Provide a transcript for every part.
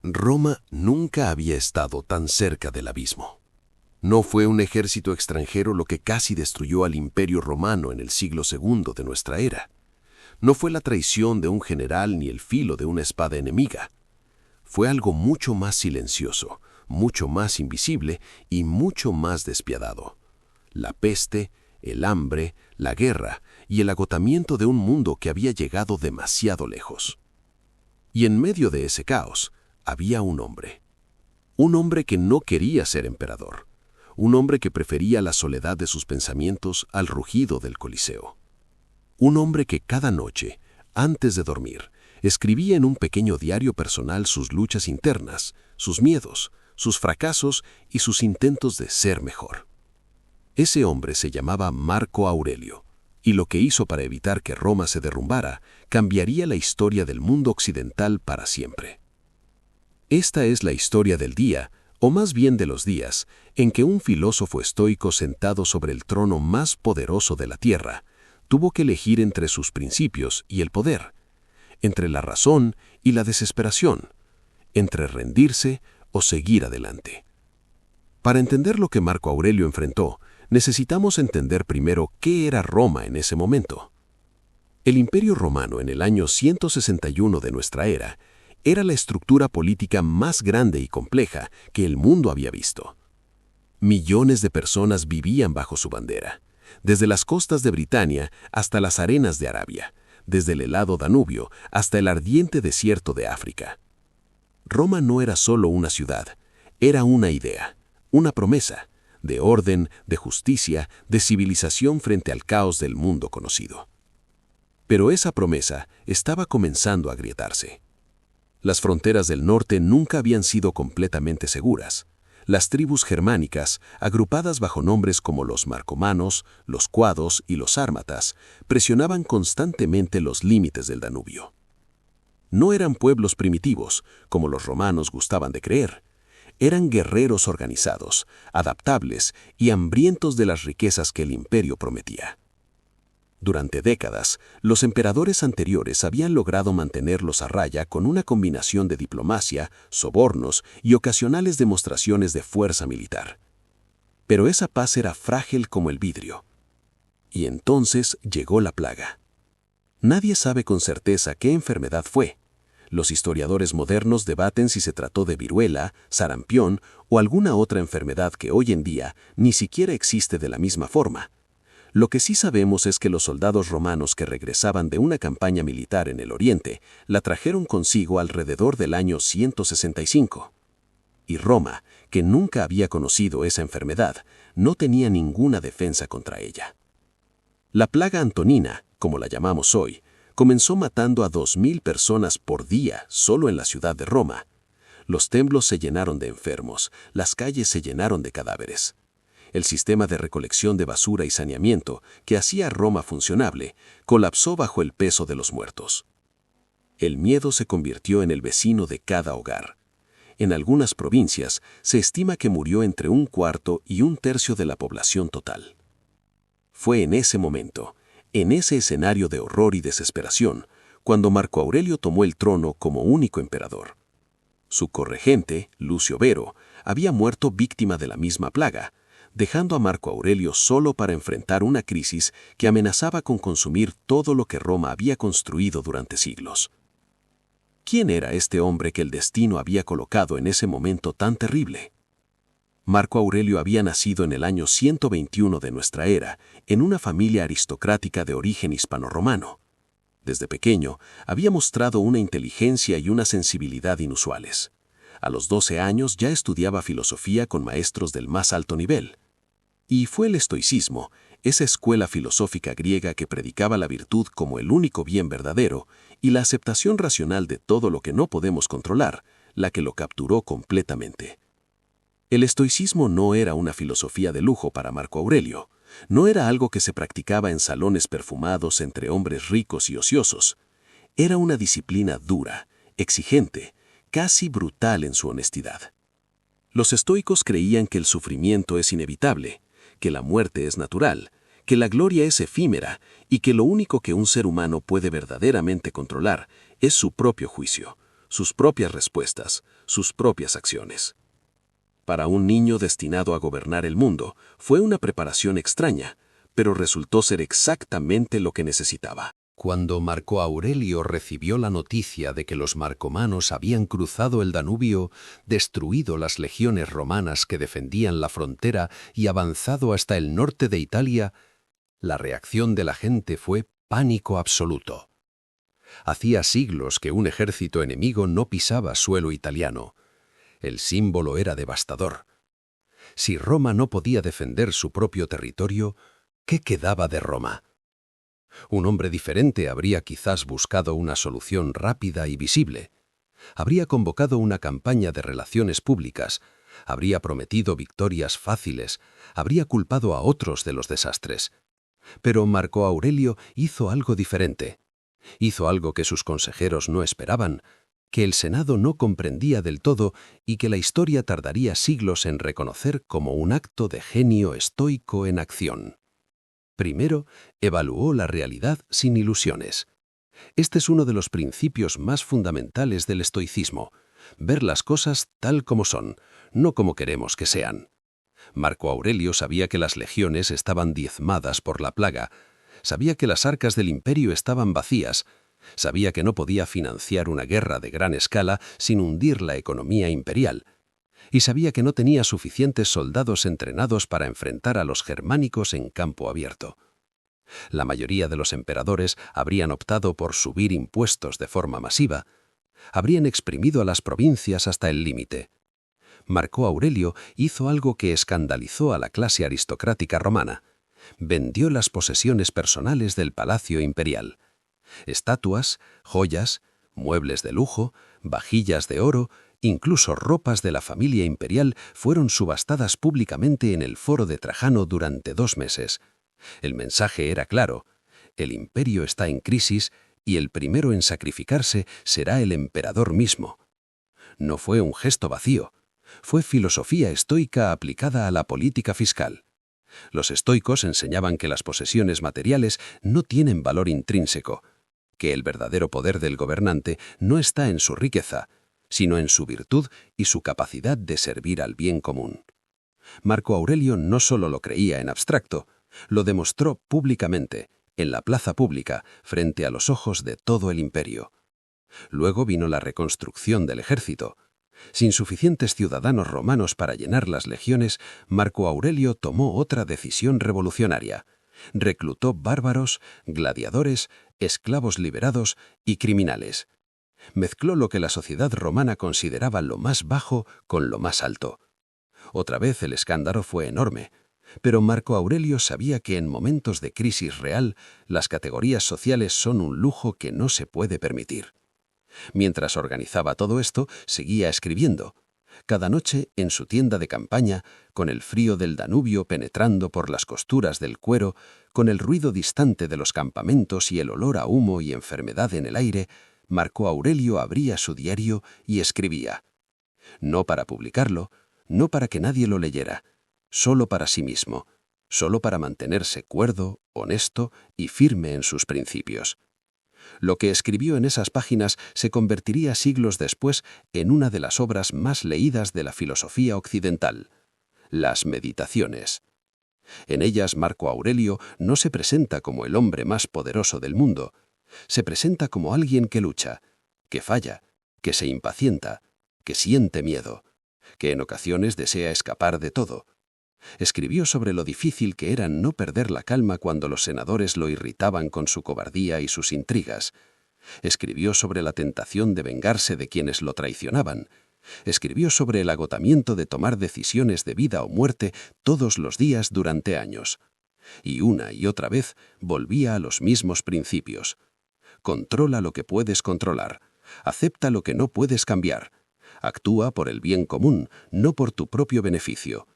Roma nunca había estado tan cerca del abismo. No fue un ejército extranjero lo que casi destruyó al Imperio Romano en el siglo II de nuestra era. No fue la traición de un general ni el filo de una espada enemiga. Fue algo mucho más silencioso, mucho más invisible y mucho más despiadado. La peste, el hambre, la guerra y el agotamiento de un mundo que había llegado demasiado lejos. Y en medio de ese caos, había un hombre que no quería ser emperador, un hombre que prefería la soledad de sus pensamientos al rugido del Coliseo. Un hombre que cada noche, antes de dormir, escribía en un pequeño diario personal sus luchas internas, sus miedos, sus fracasos y sus intentos de ser mejor. Ese hombre se llamaba Marco Aurelio, y lo que hizo para evitar que Roma se derrumbara cambiaría la historia del mundo occidental para siempre. Esta es la historia del día, o más bien de los días, en que un filósofo estoico sentado sobre el trono más poderoso de la tierra tuvo que elegir entre sus principios y el poder, entre la razón y la desesperación, entre rendirse o seguir adelante. Para entender lo que Marco Aurelio enfrentó, necesitamos entender primero qué era Roma en ese momento. El Imperio Romano en el año 161 de nuestra era era la estructura política más grande y compleja que el mundo había visto. Millones de personas vivían bajo su bandera, desde las costas de Britania hasta las arenas de Arabia, desde el helado Danubio hasta el ardiente desierto de África. Roma no era solo una ciudad, era una idea, una promesa, de orden, de justicia, de civilización frente al caos del mundo conocido. Pero esa promesa estaba comenzando a agrietarse. Las fronteras del norte nunca habían sido completamente seguras. Las tribus germánicas, agrupadas bajo nombres como los marcomanos, los cuados y los sármatas, presionaban constantemente los límites del Danubio. No eran pueblos primitivos, como los romanos gustaban de creer. Eran guerreros organizados, adaptables y hambrientos de las riquezas que el imperio prometía. Durante décadas, los emperadores anteriores habían logrado mantenerlos a raya con una combinación de diplomacia, sobornos y ocasionales demostraciones de fuerza militar. Pero esa paz era frágil como el vidrio. Y entonces llegó la plaga. Nadie sabe con certeza qué enfermedad fue. Los historiadores modernos debaten si se trató de viruela, sarampión o alguna otra enfermedad que hoy en día ni siquiera existe de la misma forma. Lo que sí sabemos es que los soldados romanos que regresaban de una campaña militar en el Oriente la trajeron consigo alrededor del año 165. Y Roma, que nunca había conocido esa enfermedad, no tenía ninguna defensa contra ella. La plaga antonina, como la llamamos hoy, comenzó matando a 2.000 personas por día solo en la ciudad de Roma. Los templos se llenaron de enfermos, las calles se llenaron de cadáveres. El sistema de recolección de basura y saneamiento, que hacía a Roma funcionable, colapsó bajo el peso de los muertos. El miedo se convirtió en el vecino de cada hogar. En algunas provincias se estima que murió entre 1/4 y 1/3 de la población total. Fue en ese momento, en ese escenario de horror y desesperación, cuando Marco Aurelio tomó el trono como único emperador. Su corregente, Lucio Vero, había muerto víctima de la misma plaga, dejando a Marco Aurelio solo para enfrentar una crisis que amenazaba con consumir todo lo que Roma había construido durante siglos. ¿Quién era este hombre que el destino había colocado en ese momento tan terrible? Marco Aurelio había nacido en el año 121 de nuestra era, en una familia aristocrática de origen hispano-romano. Desde pequeño, había mostrado una inteligencia y una sensibilidad inusuales. A los 12 años ya estudiaba filosofía con maestros del más alto nivel. Y fue el estoicismo, esa escuela filosófica griega que predicaba la virtud como el único bien verdadero y la aceptación racional de todo lo que no podemos controlar, la que lo capturó completamente. El estoicismo no era una filosofía de lujo para Marco Aurelio, no era algo que se practicaba en salones perfumados entre hombres ricos y ociosos. Era una disciplina dura, exigente, casi brutal en su honestidad. Los estoicos creían que el sufrimiento es inevitable, que la muerte es natural, que la gloria es efímera y que lo único que un ser humano puede verdaderamente controlar es su propio juicio, sus propias respuestas, sus propias acciones. Para un niño destinado a gobernar el mundo, fue una preparación extraña, pero resultó ser exactamente lo que necesitaba. Cuando Marco Aurelio recibió la noticia de que los marcomanos habían cruzado el Danubio, destruido las legiones romanas que defendían la frontera y avanzado hasta el norte de Italia, la reacción de la gente fue pánico absoluto. Hacía siglos que un ejército enemigo no pisaba suelo italiano. El símbolo era devastador. Si Roma no podía defender su propio territorio, ¿qué quedaba de Roma? Un hombre diferente habría quizás buscado una solución rápida y visible. Habría convocado una campaña de relaciones públicas, habría prometido victorias fáciles, habría culpado a otros de los desastres. Pero Marco Aurelio hizo algo diferente. Hizo algo que sus consejeros no esperaban, que el Senado no comprendía del todo y que la historia tardaría siglos en reconocer como un acto de genio estoico en acción. Primero, evaluó la realidad sin ilusiones. Este es uno de los principios más fundamentales del estoicismo: ver las cosas tal como son, no como queremos que sean. Marco Aurelio sabía que las legiones estaban diezmadas por la plaga, sabía que las arcas del imperio estaban vacías, sabía que no podía financiar una guerra de gran escala sin hundir la economía imperial, y sabía que no tenía suficientes soldados entrenados para enfrentar a los germánicos en campo abierto. La mayoría de los emperadores habrían optado por subir impuestos de forma masiva, habrían exprimido a las provincias hasta el límite. Marco Aurelio hizo algo que escandalizó a la clase aristocrática romana: vendió las posesiones personales del palacio imperial. Estatuas, joyas, muebles de lujo, vajillas de oro, incluso ropas de la familia imperial fueron subastadas públicamente en el foro de Trajano durante 2 meses. El mensaje era claro: el imperio está en crisis y el primero en sacrificarse será el emperador mismo. No fue un gesto vacío, fue filosofía estoica aplicada a la política fiscal. Los estoicos enseñaban que las posesiones materiales no tienen valor intrínseco, que el verdadero poder del gobernante no está en su riqueza, sino en su virtud y su capacidad de servir al bien común. Marco Aurelio no solo lo creía en abstracto, lo demostró públicamente, en la plaza pública, frente a los ojos de todo el imperio. Luego vino la reconstrucción del ejército. Sin suficientes ciudadanos romanos para llenar las legiones, Marco Aurelio tomó otra decisión revolucionaria. Reclutó bárbaros, gladiadores, esclavos liberados y criminales. Mezcló lo que la sociedad romana consideraba lo más bajo con lo más alto. Otra vez el escándalo fue enorme, pero Marco Aurelio sabía que en momentos de crisis real, las categorías sociales son un lujo que no se puede permitir. Mientras organizaba todo esto, seguía escribiendo. Cada noche, en su tienda de campaña, con el frío del Danubio penetrando por las costuras del cuero, con el ruido distante de los campamentos y el olor a humo y enfermedad en el aire, Marco Aurelio abría su diario y escribía. No para publicarlo, no para que nadie lo leyera, solo para sí mismo, solo para mantenerse cuerdo, honesto y firme en sus principios. Lo que escribió en esas páginas se convertiría siglos después en una de las obras más leídas de la filosofía occidental: las Meditaciones. En ellas Marco Aurelio no se presenta como el hombre más poderoso del mundo, se presenta como alguien que lucha, que falla, que se impacienta, que siente miedo, que en ocasiones desea escapar de todo. Escribió sobre lo difícil que era no perder la calma cuando los senadores lo irritaban con su cobardía y sus intrigas. Escribió sobre la tentación de vengarse de quienes lo traicionaban. Escribió sobre el agotamiento de tomar decisiones de vida o muerte todos los días durante años. Y una y otra vez volvía a los mismos principios. Controla lo que puedes controlar. Acepta lo que no puedes cambiar. Actúa por el bien común, no por tu propio beneficio.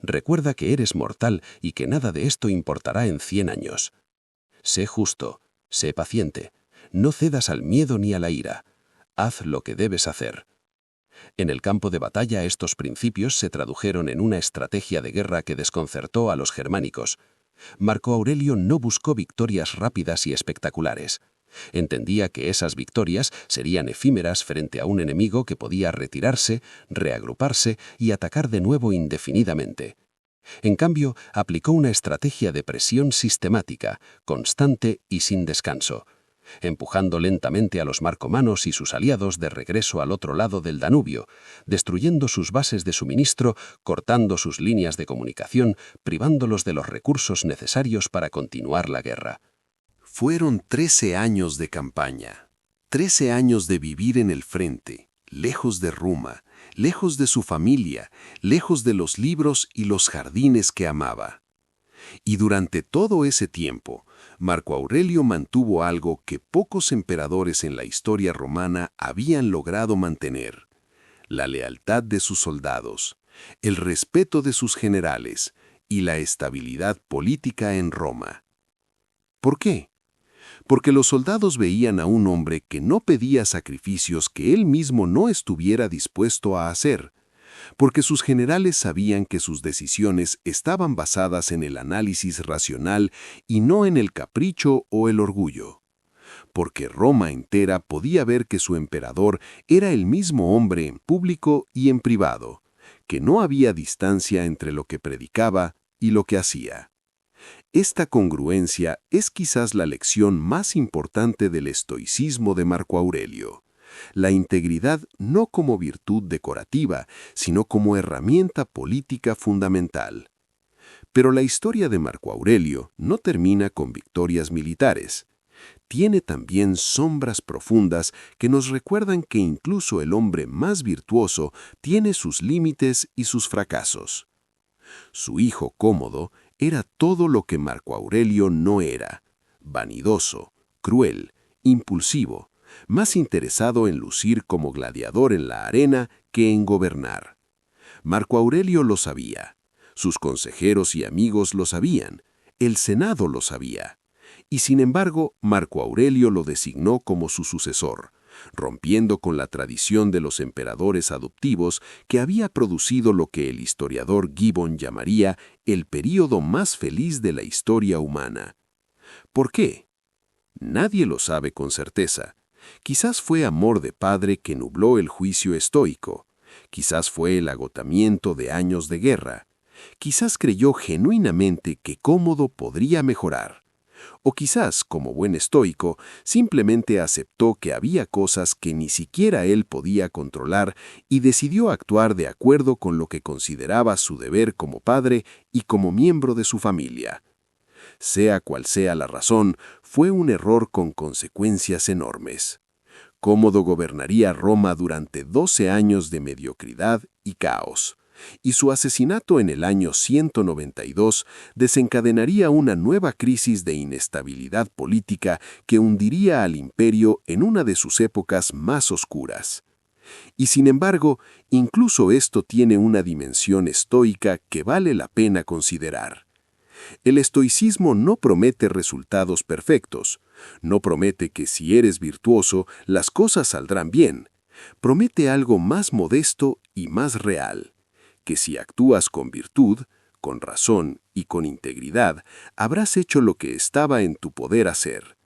Recuerda que eres mortal y que nada de esto importará en 100 años. Sé justo, sé paciente, no cedas al miedo ni a la ira. Haz lo que debes hacer. En el campo de batalla estos principios se tradujeron en una estrategia de guerra que desconcertó a los germánicos. Marco Aurelio no buscó victorias rápidas y espectaculares. Entendía que esas victorias serían efímeras frente a un enemigo que podía retirarse, reagruparse y atacar de nuevo indefinidamente. En cambio, aplicó una estrategia de presión sistemática, constante y sin descanso, empujando lentamente a los marcomanos y sus aliados de regreso al otro lado del Danubio, destruyendo sus bases de suministro, cortando sus líneas de comunicación, privándolos de los recursos necesarios para continuar la guerra. Fueron 13 años de campaña, 13 años de vivir en el frente, lejos de Roma, lejos de su familia, lejos de los libros y los jardines que amaba. Y durante todo ese tiempo, Marco Aurelio mantuvo algo que pocos emperadores en la historia romana habían logrado mantener: la lealtad de sus soldados, el respeto de sus generales y la estabilidad política en Roma. ¿Por qué? Porque los soldados veían a un hombre que no pedía sacrificios que él mismo no estuviera dispuesto a hacer, porque sus generales sabían que sus decisiones estaban basadas en el análisis racional y no en el capricho o el orgullo, porque Roma entera podía ver que su emperador era el mismo hombre en público y en privado, que no había distancia entre lo que predicaba y lo que hacía. Esta congruencia es quizás la lección más importante del estoicismo de Marco Aurelio. La integridad no como virtud decorativa, sino como herramienta política fundamental. Pero la historia de Marco Aurelio no termina con victorias militares. Tiene también sombras profundas que nos recuerdan que incluso el hombre más virtuoso tiene sus límites y sus fracasos. Su hijo Cómodo era todo lo que Marco Aurelio no era: vanidoso, cruel, impulsivo, más interesado en lucir como gladiador en la arena que en gobernar. Marco Aurelio lo sabía, sus consejeros y amigos lo sabían, el Senado lo sabía, y sin embargo Marco Aurelio lo designó como su sucesor, rompiendo con la tradición de los emperadores adoptivos que había producido lo que el historiador Gibbon llamaría el período más feliz de la historia humana. ¿Por qué? Nadie lo sabe con certeza. Quizás fue amor de padre que nubló el juicio estoico. Quizás fue el agotamiento de años de guerra. Quizás creyó genuinamente que Cómodo podría mejorar. O quizás, como buen estoico, simplemente aceptó que había cosas que ni siquiera él podía controlar y decidió actuar de acuerdo con lo que consideraba su deber como padre y como miembro de su familia. Sea cual sea la razón, fue un error con consecuencias enormes. Cómodo gobernaría Roma durante 12 años de mediocridad y caos, y su asesinato en el año 192 desencadenaría una nueva crisis de inestabilidad política que hundiría al imperio en una de sus épocas más oscuras. Y sin embargo, incluso esto tiene una dimensión estoica que vale la pena considerar. El estoicismo no promete resultados perfectos, no promete que si eres virtuoso las cosas saldrán bien, promete algo más modesto y más real: que si actúas con virtud, con razón y con integridad, habrás hecho lo que estaba en tu poder hacer.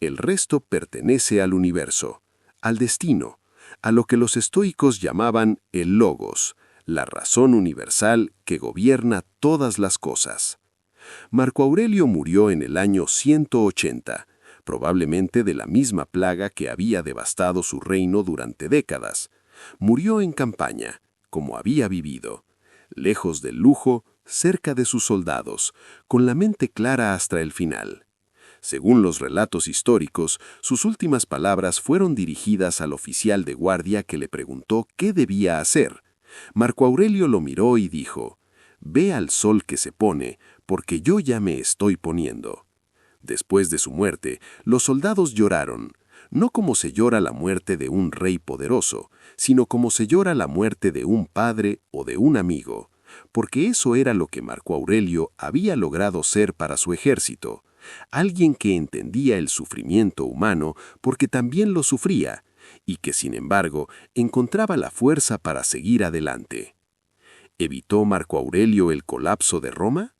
El resto pertenece al universo, al destino, a lo que los estoicos llamaban el logos, la razón universal que gobierna todas las cosas. Marco Aurelio murió en el año 180, probablemente de la misma plaga que había devastado su reino durante décadas. Murió en campaña, como había vivido, lejos del lujo, cerca de sus soldados, con la mente clara hasta el final. Según los relatos históricos, sus últimas palabras fueron dirigidas al oficial de guardia que le preguntó qué debía hacer. Marco Aurelio lo miró y dijo: «Ve al sol que se pone, porque yo ya me estoy poniendo». Después de su muerte, los soldados lloraron, no como se llora la muerte de un rey poderoso, sino como se llora la muerte de un padre o de un amigo, porque eso era lo que Marco Aurelio había logrado ser para su ejército, alguien que entendía el sufrimiento humano porque también lo sufría, y que sin embargo encontraba la fuerza para seguir adelante. ¿Evitó Marco Aurelio el colapso de Roma?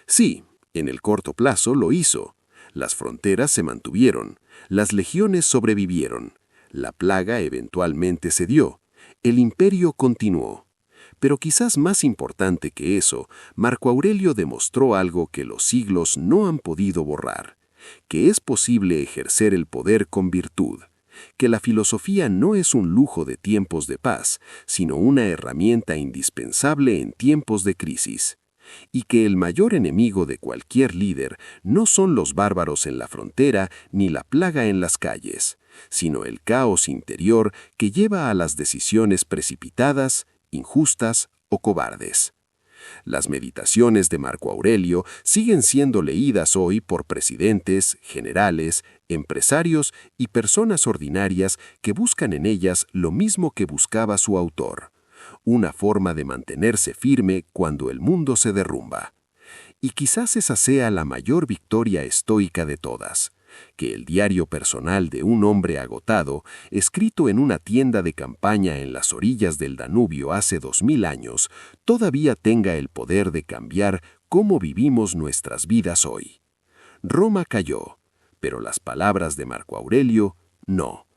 Sí, en el corto plazo lo hizo. Las fronteras se mantuvieron, Las legiones sobrevivieron. La plaga eventualmente cedió. El imperio continuó. Pero quizás más importante que eso, Marco Aurelio demostró algo que los siglos no han podido borrar, que es posible ejercer el poder con virtud, que la filosofía no es un lujo de tiempos de paz, sino una herramienta indispensable en tiempos de crisis, y que el mayor enemigo de cualquier líder no son los bárbaros en la frontera ni la plaga en las calles, sino el caos interior que lleva a las decisiones precipitadas, injustas o cobardes. Las meditaciones de Marco Aurelio siguen siendo leídas hoy por presidentes, generales, empresarios y personas ordinarias que buscan en ellas lo mismo que buscaba su autor, una forma de mantenerse firme cuando el mundo se derrumba. Y quizás esa sea la mayor victoria estoica de todas, que el diario personal de un hombre agotado, escrito en una tienda de campaña en las orillas del Danubio hace 2000 años, todavía tenga el poder de cambiar cómo vivimos nuestras vidas hoy. Roma cayó, pero las palabras de Marco Aurelio no.